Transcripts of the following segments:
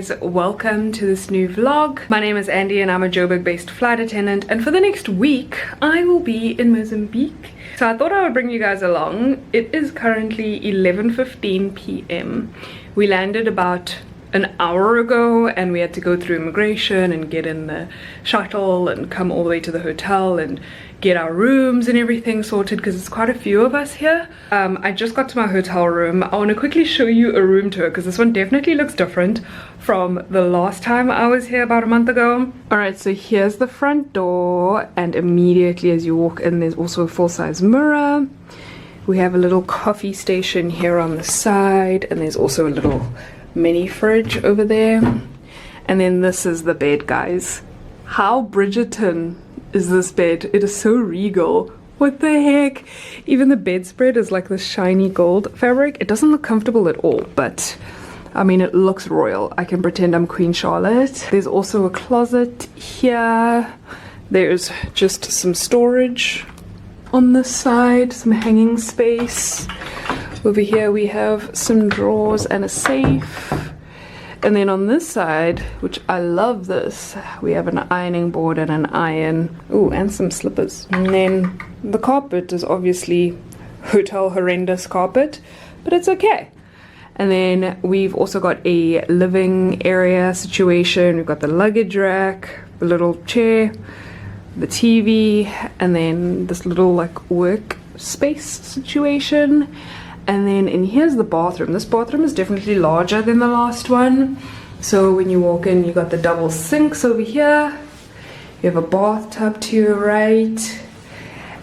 guys, welcome to this new vlog. My name is Andy and I'm a Joburg based flight attendant, and for the next week I will be in Mozambique. So I thought I would bring you guys along. It is currently 11:15 p.m. We landed about an hour ago and we had to go through immigration and get in the shuttle and come all the way to the hotel and get our rooms and everything sorted because it's quite a few of us here. I just got to my hotel room. I want to quickly show you a room tour because this one definitely looks different from the last time I was here about a month ago. Alright, so here's the front door, and immediately as you walk in there's also a full-size mirror. We have a little coffee station here on the side, and there's also a little mini fridge over there. And then this is the bed, guys. How Bridgerton is this bed? It is so regal. What the heck? Even the bedspread is like this shiny gold fabric. It doesn't look comfortable at all, but I mean, it looks royal. I can pretend I'm Queen Charlotte. There's also a closet here. There's just some storage on this side, some hanging space. Over here we have some drawers and a safe. And then on this side, which I love this, we have an ironing board and an iron. Ooh, and some slippers. And then the carpet is obviously hotel horrendous carpet, but it's okay. And then we've also got a living area situation. We've got the luggage rack, the little chair, the TV, and then this little like work space situation. And then in here's the bathroom. This bathroom is definitely larger than the last one. So when you walk in, you got the double sinks over here. You have a bathtub to your right.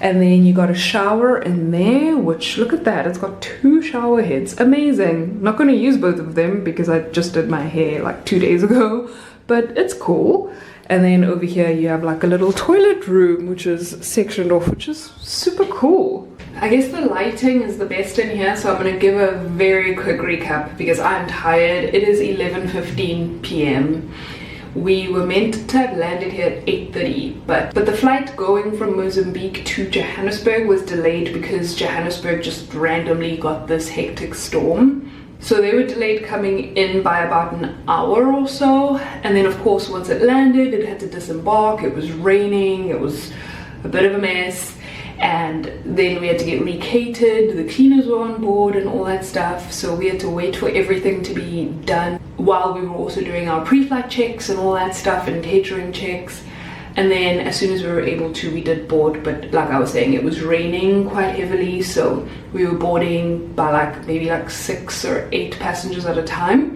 And then you got a shower in there, which look at that. It's got 2 shower heads. Amazing. Not going to use both of them because I just did my hair like 2 days ago. But it's cool. And then over here you have like a little toilet room, which is sectioned off, which is super cool. I guess the lighting is the best in here, so I'm going to give a very quick recap because I'm tired. It is 11:15 p.m. We were meant to have landed here at 8:30, but the flight going from Mozambique to Johannesburg was delayed because Johannesburg just randomly got this hectic storm. So they were delayed coming in by about an hour or so, and then of course once it landed it had to disembark. It was raining, it was a bit of a mess. And then we had to get recatered, the cleaners were on board and all that stuff, so we had to wait for everything to be done while we were also doing our pre-flight checks and all that stuff and catering checks. And then as soon as we were able to, we did board, but like I was saying, it was raining quite heavily, so we were boarding by like maybe like 6 or 8 passengers at a time,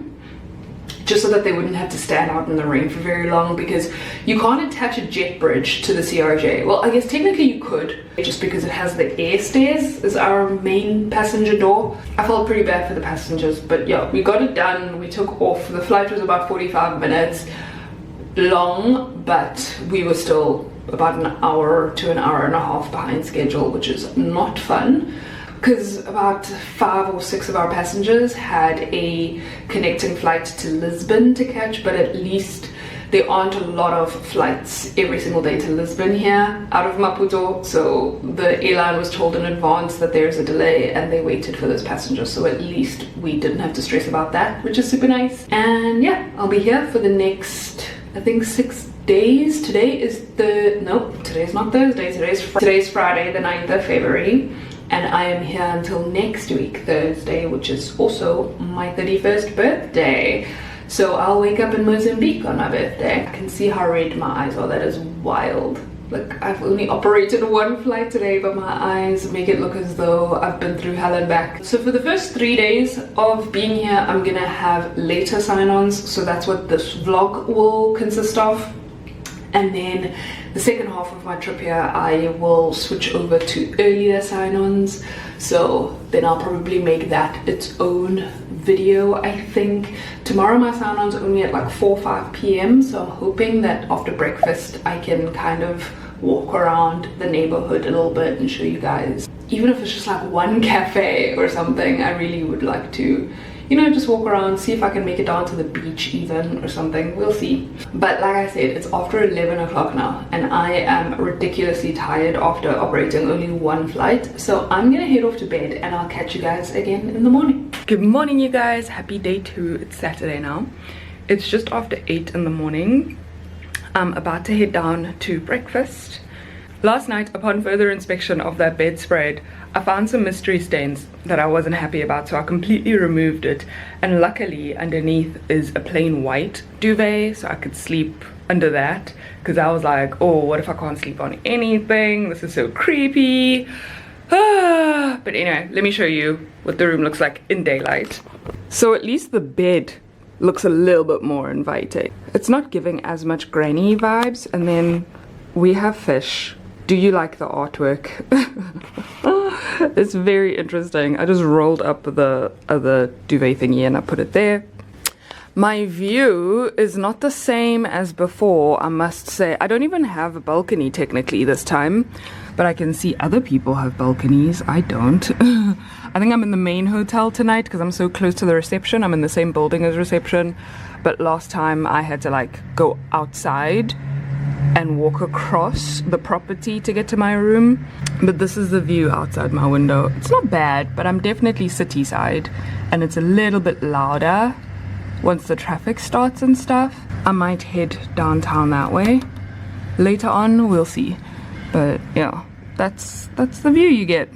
just so that they wouldn't have to stand out in the rain for very long, because you can't attach a jet bridge to the CRJ. Well, I guess technically you could, just because it has the air stairs as our main passenger door. I felt pretty bad for the passengers, but yeah, we got it done. We took off. The flight was about 45 minutes long, but we were still about an hour to an hour and a half behind schedule, which is not fun. Because about 5 or 6 of our passengers had a connecting flight to Lisbon to catch, but at least there aren't a lot of flights every single day to Lisbon here out of Maputo, so the airline was told in advance that there's a delay and they waited for those passengers, so at least we didn't have to stress about that, which is super nice. And yeah, I'll be here for the next, I think, 6 days. Today is today's not Thursday, today's Friday, the 9th of February. And I am here until next week, Thursday, which is also my 31st birthday. So I'll wake up in Mozambique on my birthday. I can see how red my eyes are. That is wild. Like, I've only operated 1 flight today, but my eyes make it look as though I've been through hell and back. So for the first 3 days of being here, I'm gonna have later sign-ons. So that's what this vlog will consist of. And then the second half of my trip here, I will switch over to earlier sign-ons. So then I'll probably make that its own video, I think. Tomorrow my sign-on's only at like 4 or 5 p.m. So I'm hoping that after breakfast I can kind of walk around the neighborhood a little bit and show you guys. Even if it's just like one cafe or something, I really would like to, you know, just walk around, see if I can make it down to the beach even or something. We'll see. But like I said, it's after 11 o'clock now and I am ridiculously tired after operating only 1 flight. So I'm gonna head off to bed and I'll catch you guys again in the morning. Good morning, you guys. Happy day 2. It's Saturday now. It's just after 8 in the morning. I'm about to head down to breakfast. Last night, upon further inspection of that bedspread, I found some mystery stains that I wasn't happy about, so I completely removed it. And luckily, underneath is a plain white duvet, so I could sleep under that. Because I was like, oh, what if I can't sleep on anything? This is so creepy. But anyway, let me show you what the room looks like in daylight. So at least the bed looks a little bit more inviting. It's not giving as much granny vibes. And then we have fish. Do you like the artwork? It's very interesting. I just rolled up the other duvet thingy and I put it there. My view is not the same as before, I must say. I don't even have a balcony technically this time, but I can see other people have balconies. I don't. I think I'm in the main hotel tonight because I'm so close to the reception. I'm in the same building as reception, but last time I had to like go outside and walk across the property to get to my room. But this is the view outside my window. It's not bad, but I'm definitely city side, and it's a little bit louder once the traffic starts and stuff. I might head downtown that way later on, we'll see. But yeah, that's the view you get.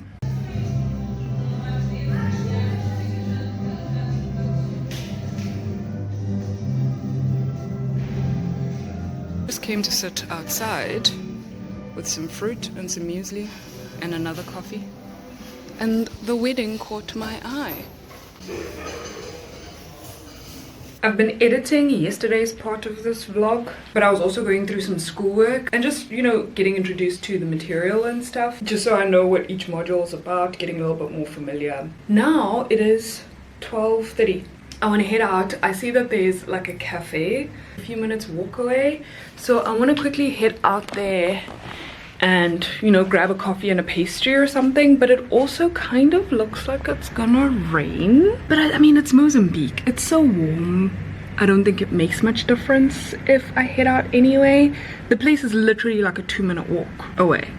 Just came to sit outside with some fruit and some muesli and another coffee, and the wedding caught my eye. I've been editing yesterday's part of this vlog, but I was also going through some schoolwork and just, you know, getting introduced to the material and stuff, just so I know what each module is about, getting a little bit more familiar. Now it is 12:30. I want to head out. I see that there's like a cafe a few minutes walk away, so I want to quickly head out there and, you know, grab a coffee and a pastry or something. But it also kind of looks like it's gonna rain, but I mean, it's Mozambique, it's so warm. I don't think it makes much difference if I head out anyway. The place is literally like a 2-minute walk away,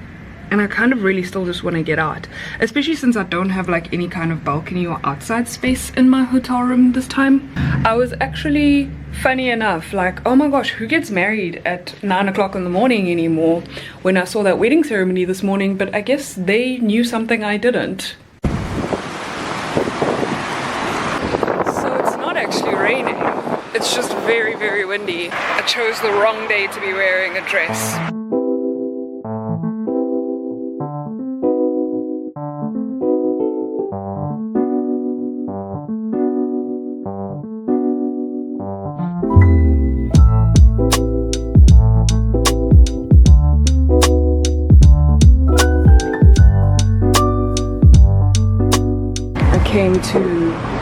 and I kind of really still just want to get out, especially since I don't have like any kind of balcony or outside space in my hotel room this time. I was actually, funny enough, like, oh my gosh, who gets married at 9 o'clock in the morning anymore, when I saw that wedding ceremony this morning. But I guess they knew something I didn't. So it's not actually raining, it's just very, very windy. I chose the wrong day to be wearing a dress. Came to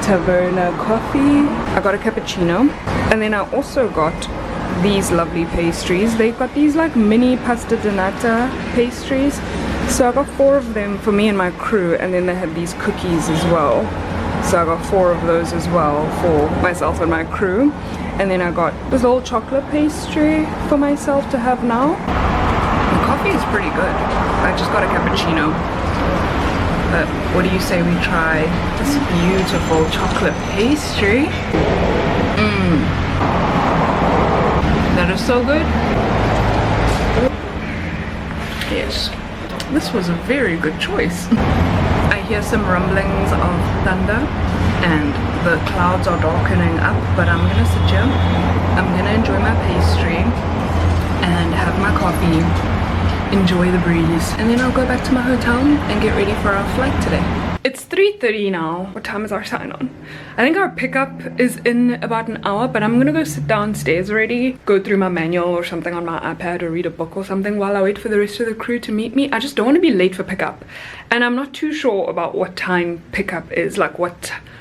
Taverna Coffee. I got a cappuccino, and then I also got these lovely pastries. They've got these like mini pasta di nata pastries, so I got 4 of them for me and my crew, and then they had these cookies as well, so I got 4 of those as well for myself and my crew. And then I got this little chocolate pastry for myself to have now. The coffee is pretty good. I just got a cappuccino. But what do you say we try this beautiful chocolate pastry? That is so good. Yes, this was a very good choice. I hear some rumblings of thunder and the clouds are darkening up, but I'm gonna sit here, I'm gonna enjoy my pastry and have my coffee, enjoy the breeze, and then I'll go back to my hotel and get ready for our flight today. It's 3:30 now. What time is our sign on? I think our pickup is in about an hour, but I'm gonna go sit downstairs already, go through my manual or something on my iPad, or read a book or something while I wait for the rest of the crew to meet me. I just don't want to be late for pickup, and I'm not too sure about what time pickup is, like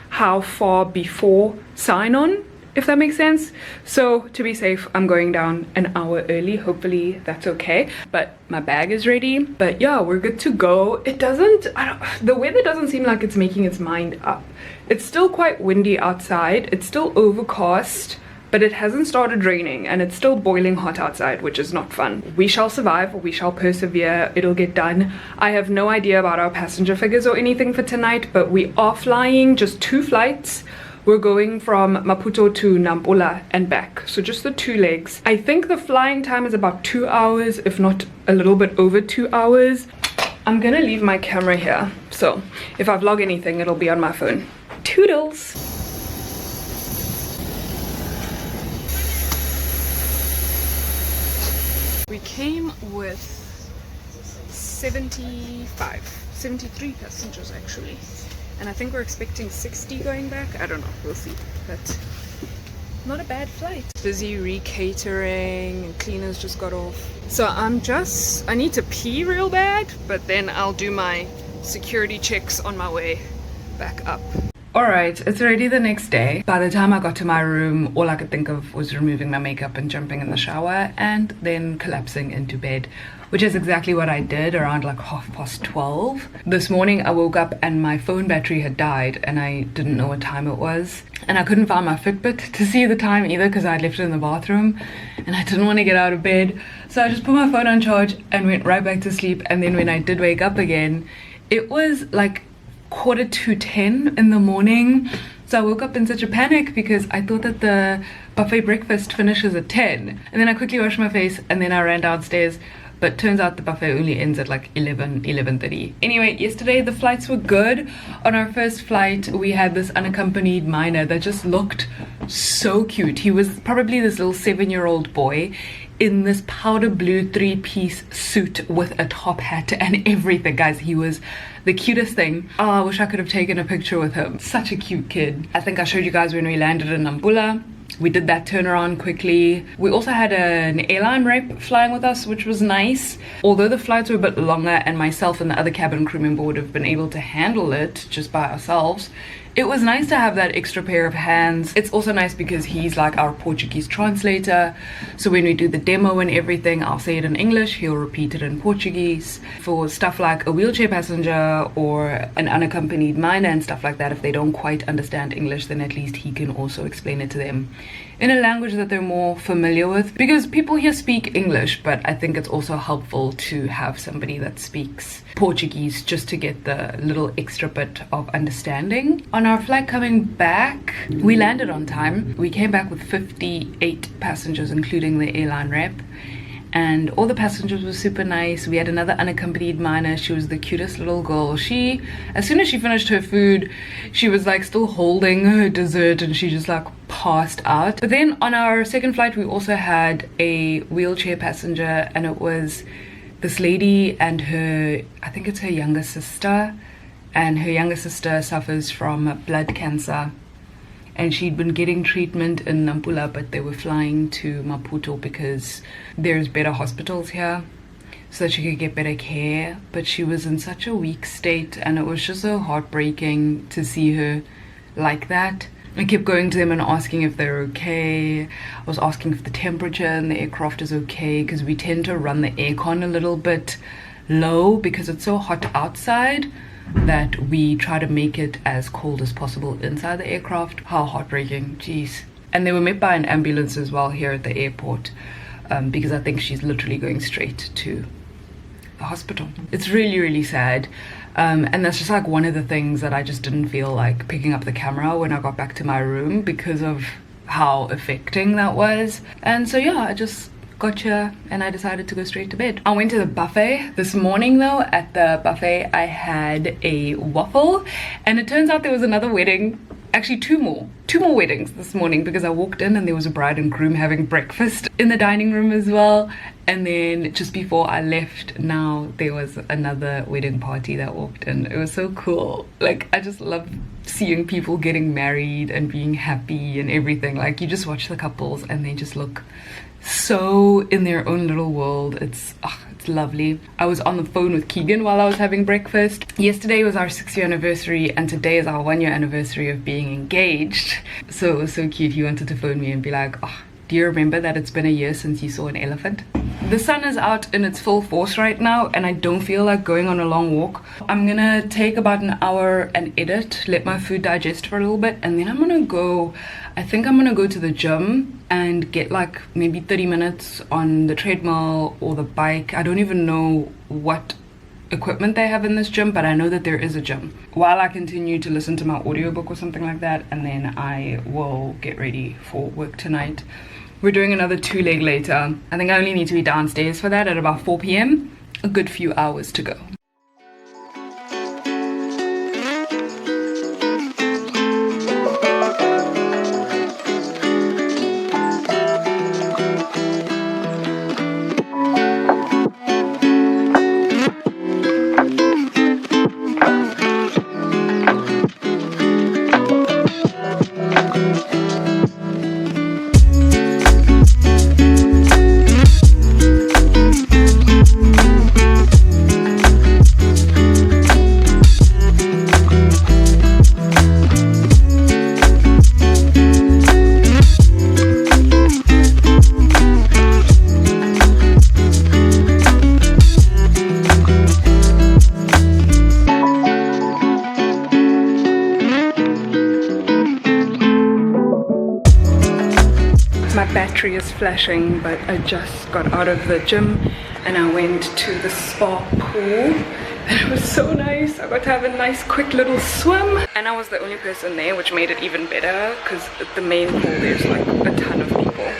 how far before sign on, if that makes sense. So to be safe, I'm going down an hour early. Hopefully that's okay, but my bag is ready. But yeah, we're good to go. The weather doesn't seem like it's making its mind up. It's still quite windy outside, it's still overcast, but it hasn't started raining, and it's still boiling hot outside, which is not fun. We shall survive, we shall persevere, it'll get done. I have no idea about our passenger figures or anything for tonight, but we are flying just 2 flights We're going from Maputo to Nampula and back, so just the 2 legs. I think the flying time is about 2 hours, if not a little bit over 2 hours. I'm gonna leave my camera here, so if I vlog anything, it'll be on my phone. Toodles! We came with 73 passengers actually, and I think we're expecting 60 going back. I don't know, we'll see, but not a bad flight. Busy re-catering and cleaners just got off, so I need to pee real bad, but then I'll do my security checks on my way back up. Alright, it's already the next day. By the time I got to my room, all I could think of was removing my makeup and jumping in the shower and then collapsing into bed, which is exactly what I did around like 12:30. This morning I woke up and my phone battery had died and I didn't know what time it was. And I couldn't find my Fitbit to see the time either because I'd left it in the bathroom and I didn't want to get out of bed. So I just put my phone on charge and went right back to sleep. And then when I did wake up again, it was like 9:45 in the morning. So I woke up in such a panic because I thought that the buffet breakfast finishes at 10. And then I quickly washed my face and then I ran downstairs. But turns out the buffet only ends at like 11:30. Anyway, yesterday the flights were good. On our first flight, we had this unaccompanied minor that just looked so cute. He was probably this little 7-year-old boy in this powder blue 3-piece suit with a top hat and everything. Guys, he was the cutest thing. Oh, I wish I could have taken a picture with him. Such a cute kid. I think I showed you guys when we landed in Nampula. We did that turnaround quickly. We also had an airline rep flying with us, which was nice. Although the flights were a bit longer and myself and the other cabin crew member would have been able to handle it just by ourselves, it was nice to have that extra pair of hands. It's also nice because he's like our Portuguese translator. So when we do the demo and everything, I'll say it in English, he'll repeat it in Portuguese. For stuff like a wheelchair passenger or an unaccompanied minor and stuff like that, if they don't quite understand English, then at least he can also explain it to them in a language that they're more familiar with. Because people here speak English, but I think it's also helpful to have somebody that speaks Portuguese just to get the little extra bit of understanding. On our flight coming back, we landed on time. We came back with 58 passengers, including the airline rep. And all the passengers were super nice. We had another unaccompanied minor. She was the cutest little girl. As soon as she finished her food, she was like still holding her dessert and she just like passed out. But then on our second flight, we also had a wheelchair passenger, and it was this lady and her, I think it's her younger sister, and her younger sister suffers from blood cancer. And she'd been getting treatment in Nampula, but they were flying to Maputo because there's better hospitals here so that she could get better care. But she was in such a weak state and it was just so heartbreaking to see her like that. I kept going to them and asking if they're okay. I was asking if the temperature in the aircraft is okay, because we tend to run the aircon a little bit low because it's so hot outside that we try to make it as cold as possible inside the aircraft. How heartbreaking, jeez. And they were met by an ambulance as well here at the airport, because I think she's literally going straight to the hospital. It's really, really sad. And that's just like one of the things that I just didn't feel like picking up the camera when I got back to my room because of how affecting that was. And so yeah, I just got here and I decided to go straight to bed. I went to the buffet this morning though. At the buffet I had a waffle, and it turns out there was another wedding, actually two more weddings this morning, because I walked in and there was a bride and groom having breakfast in the dining room as well. And then just before I left, now there was another wedding party that walked in. It was so cool. Like, I just love seeing people getting married and being happy and everything. Like, you just watch the couples and they just look so in their own little world. It's lovely. I was on the phone with Keegan while I was having breakfast. Yesterday was our 6-year anniversary and today is our 1-year anniversary of being engaged. So it was so cute. He wanted to phone me and be like, oh, do you remember that it's been a year since you saw an elephant? The sun is out in its full force right now and I don't feel like going on a long walk. I'm gonna take about an hour and edit, let my food digest for a little bit, and then I'm gonna go, I think I'm gonna go to the gym and get like maybe 30 minutes on the treadmill or the bike. I don't even know what equipment they have in this gym, but I know that there is a gym. While I continue to listen to my audiobook or something like that, and then I will get ready for work tonight. We're doing another 2-leg later. I think I only need to be downstairs for that at about 4 p.m. A good few hours to go. My battery is flashing, but I just got out of the gym and I went to the spa pool and it was so nice. I got to have a nice quick little swim and I was the only person there, which made it even better because at the main pool there's like a ton of people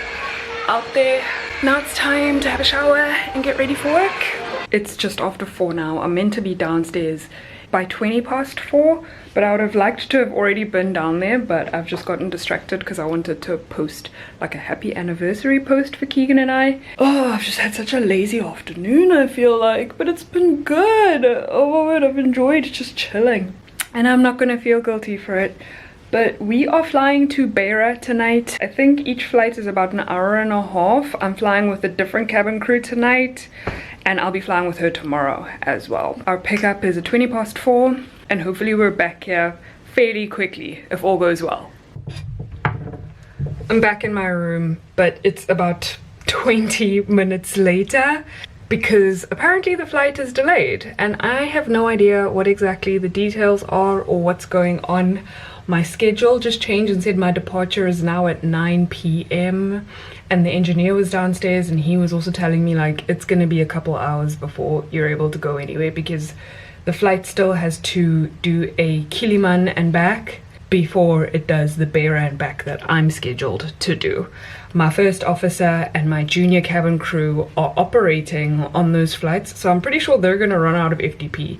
out there. Now it's time to have a shower and get ready for work. It's just after 4 now. I'm meant to be downstairs by 20 past 4, but I would have liked to have already been down there, but I've just gotten distracted because I wanted to post like a happy anniversary post for Keegan and I. Oh, I've just had such a lazy afternoon, I feel like, but it's been good. Oh my god, I've enjoyed just chilling and I'm not gonna feel guilty for it. But we are flying to Beira tonight. I think each flight is about an hour and a half. I'm flying with a different cabin crew tonight and I'll be flying with her tomorrow as well. Our pickup is at 20 past 4 and hopefully we're back here fairly quickly if all goes well. I'm back in my room, but it's about 20 minutes later because apparently the flight is delayed and I have no idea what exactly the details are or what's going on. My schedule just changed and said my departure is now at 9 p.m. and the engineer was downstairs and he was also telling me like it's gonna be a couple hours before you're able to go anyway because the flight still has to do a Kiliman and back before it does the Beira and back that I'm scheduled to do. My first officer and my junior cabin crew are operating on those flights, so I'm pretty sure they're gonna run out of FDP.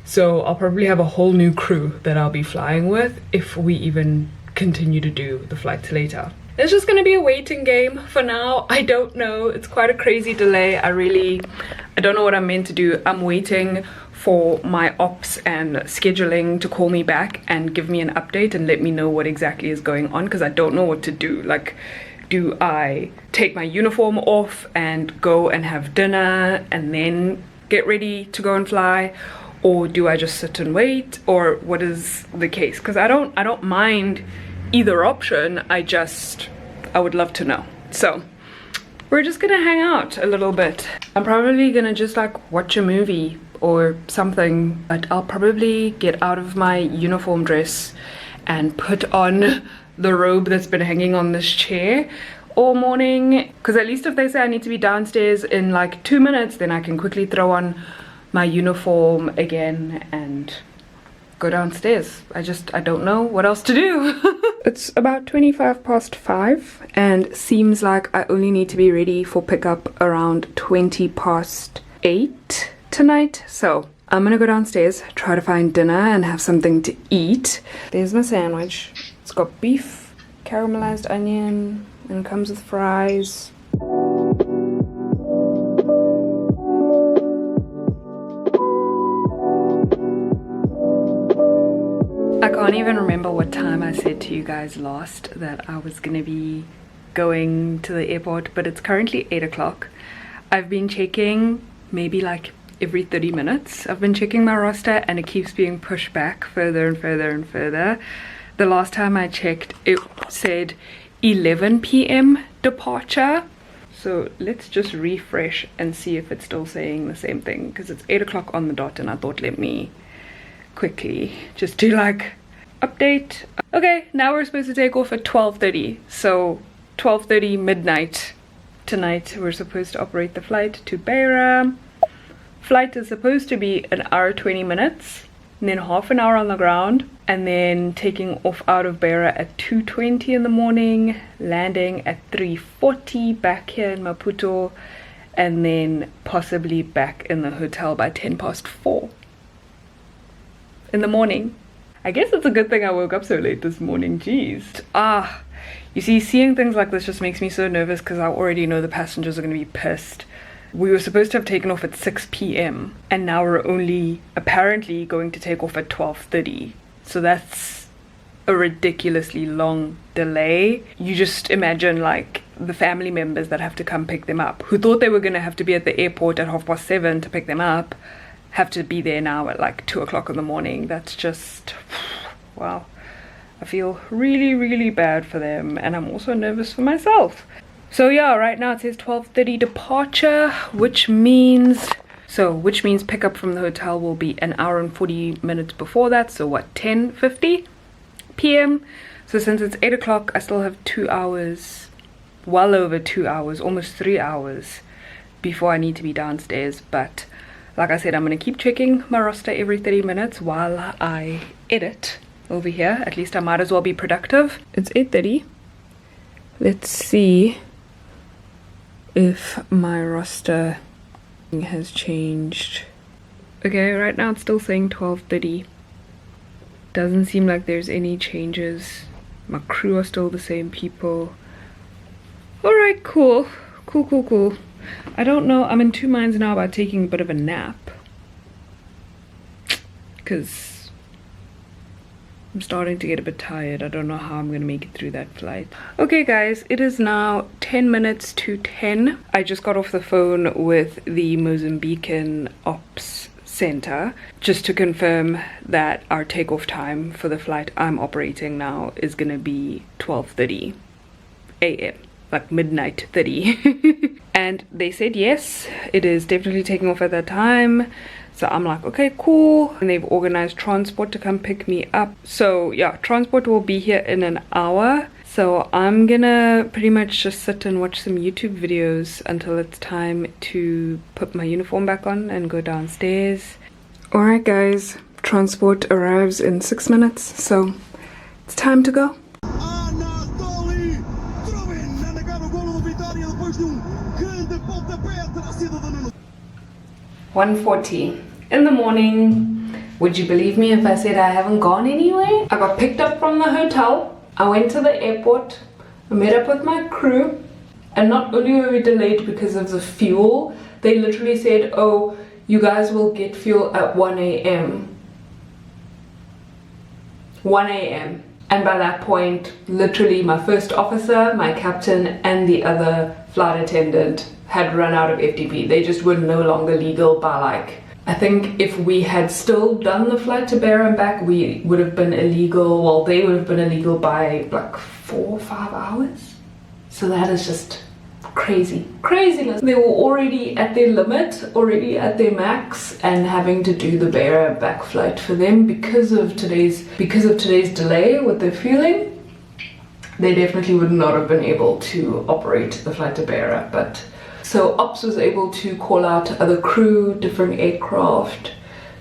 So I'll probably have a whole new crew that I'll be flying with if we even continue to do the flights later. It's just gonna be a waiting game for now. I don't know, it's quite a crazy delay. I don't know what I'm meant to do. I'm waiting for my ops and scheduling to call me back and give me an update and let me know what exactly is going on because I don't know what to do. Like, do I take my uniform off and go and have dinner and then get ready to go and fly? Or do I just sit and wait, or what is the case? Because I don't mind either option. I would love to know. So we're just gonna hang out a little bit. I'm probably gonna just like watch a movie or something, but I'll probably get out of my uniform dress and put on the robe that's been hanging on this chair all morning, because at least if they say I need to be downstairs in like 2 minutes, then I can quickly throw on my uniform again and go downstairs. I don't know what else to do. It's about 25 past 5 and seems like I only need to be ready for pickup around 20 past 8 tonight. So I'm gonna go downstairs, try to find dinner and have something to eat. There's my sandwich. It's got beef, caramelized onion, and it comes with fries. I can't even remember what time I said to you guys last that I was gonna be going to the airport, but it's currently 8 o'clock. I've been checking maybe like every 30 minutes. I've been checking my roster and it keeps being pushed back further and further and further. The last time I checked, it said 11 p.m. departure. So let's just refresh and see if it's still saying the same thing, because it's 8 o'clock on the dot and I thought let me quickly just do like update. Okay, now we're supposed to take off at 12:30. So 12:30 midnight tonight we're supposed to operate the flight to Beira. flight is supposed to be an hour 20 minutes, and then half an hour on the ground, and then taking off out of Beira at 2:20 in the morning, landing at 3:40 back here in Maputo, and then possibly back in the hotel by 4:10 in the morning. I guess it's a good thing I woke up so late this morning. Jeez. You see, seeing things like this just makes me so nervous because I already know the passengers are going to be pissed. We were supposed to have taken off at 6 p.m. and now we're only apparently going to take off at 12:30. So that's a ridiculously long delay. You just imagine like the family members that have to come pick them up, who thought they were going to have to be at the airport at 7:30 to pick them up, have to be there now at like 2 o'clock in the morning. That's just, wow. I feel really, really bad for them, and I'm also nervous for myself. So yeah, right now it says 12:30 departure, which means pickup from the hotel will be an hour and 40 minutes before that. So what, 10:50 p.m. So since it's 8 o'clock, I still have 2 hours, well over 2 hours, almost 3 hours before I need to be downstairs. But like I said, I'm gonna keep checking my roster every 30 minutes while I edit over here. At least I might as well be productive. It's 8:30. Let's see if my roster has changed. Okay, right now it's still saying 12:30. Doesn't seem like there's any changes. My crew are still the same people. Alright, cool. Cool. I don't know, I'm in two minds now about taking a bit of a nap, because I'm starting to get a bit tired. I don't know how I'm gonna make it through that flight. Okay guys, it is now 10 minutes to 10. I just got off the phone with the Mozambican ops center just to confirm that our takeoff time for the flight I'm operating now is gonna be 12:30 a.m. like midnight 30. And they said yes, it is definitely taking off at that time. So I'm like, okay, cool. And they've organized transport to come pick me up. So yeah, transport will be here in an hour. So I'm gonna pretty much just sit and watch some YouTube videos until it's time to put my uniform back on and go downstairs. Alright guys, transport arrives in 6 minutes, so it's time to go. 1:40 in the morning. Would you believe me if I said I haven't gone anywhere? I got picked up from the hotel. I went to the airport. I met up with my crew. And not only were we delayed because of the fuel, they literally said, oh, you guys will get fuel at 1 a.m. 1 a.m. And by that point, literally my first officer, my captain, and the other flight attendant had run out of FTP. They just were no longer legal by like, I think if we had still done the flight to Beira and back, we would have been illegal, well, they would have been illegal by like 4 or 5 hours. So that is just craziness. They were already at their limit, already at their max, and having to do the Beira back flight for them because of today's delay with the fueling. They definitely would not have been able to operate the flight to Beira. But so Ops was able to call out other crew, different aircraft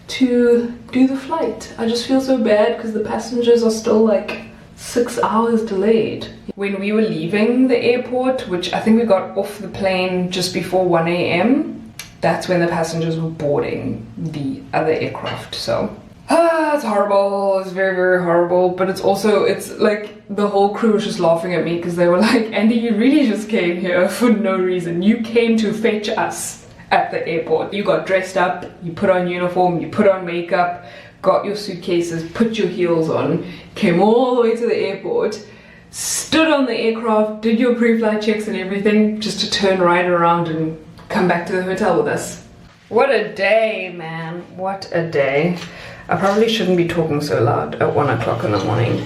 to do the flight. I just feel so bad because the passengers are still like 6 hours delayed. When we were leaving the airport, which I think we got off the plane just before 1 a.m, that's when the passengers were boarding the other aircraft. So it's horrible. It's very horrible. But it's also, it's like the whole crew was just laughing at me because they were like, Andy, you really just came here for no reason. You came to fetch us at the airport. You got dressed up, you put on uniform, you put on makeup, got your suitcases, put your heels on, came all the way to the airport, stood on the aircraft, did your pre-flight checks and everything, just to turn right around and come back to the hotel with us. What a day, man. What a day. I probably shouldn't be talking so loud at 1 o'clock in the morning.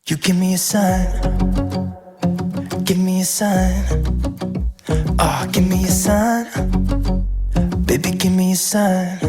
You give me a sign. Give me a sign. Oh, give me a sign. Baby, give me a sign.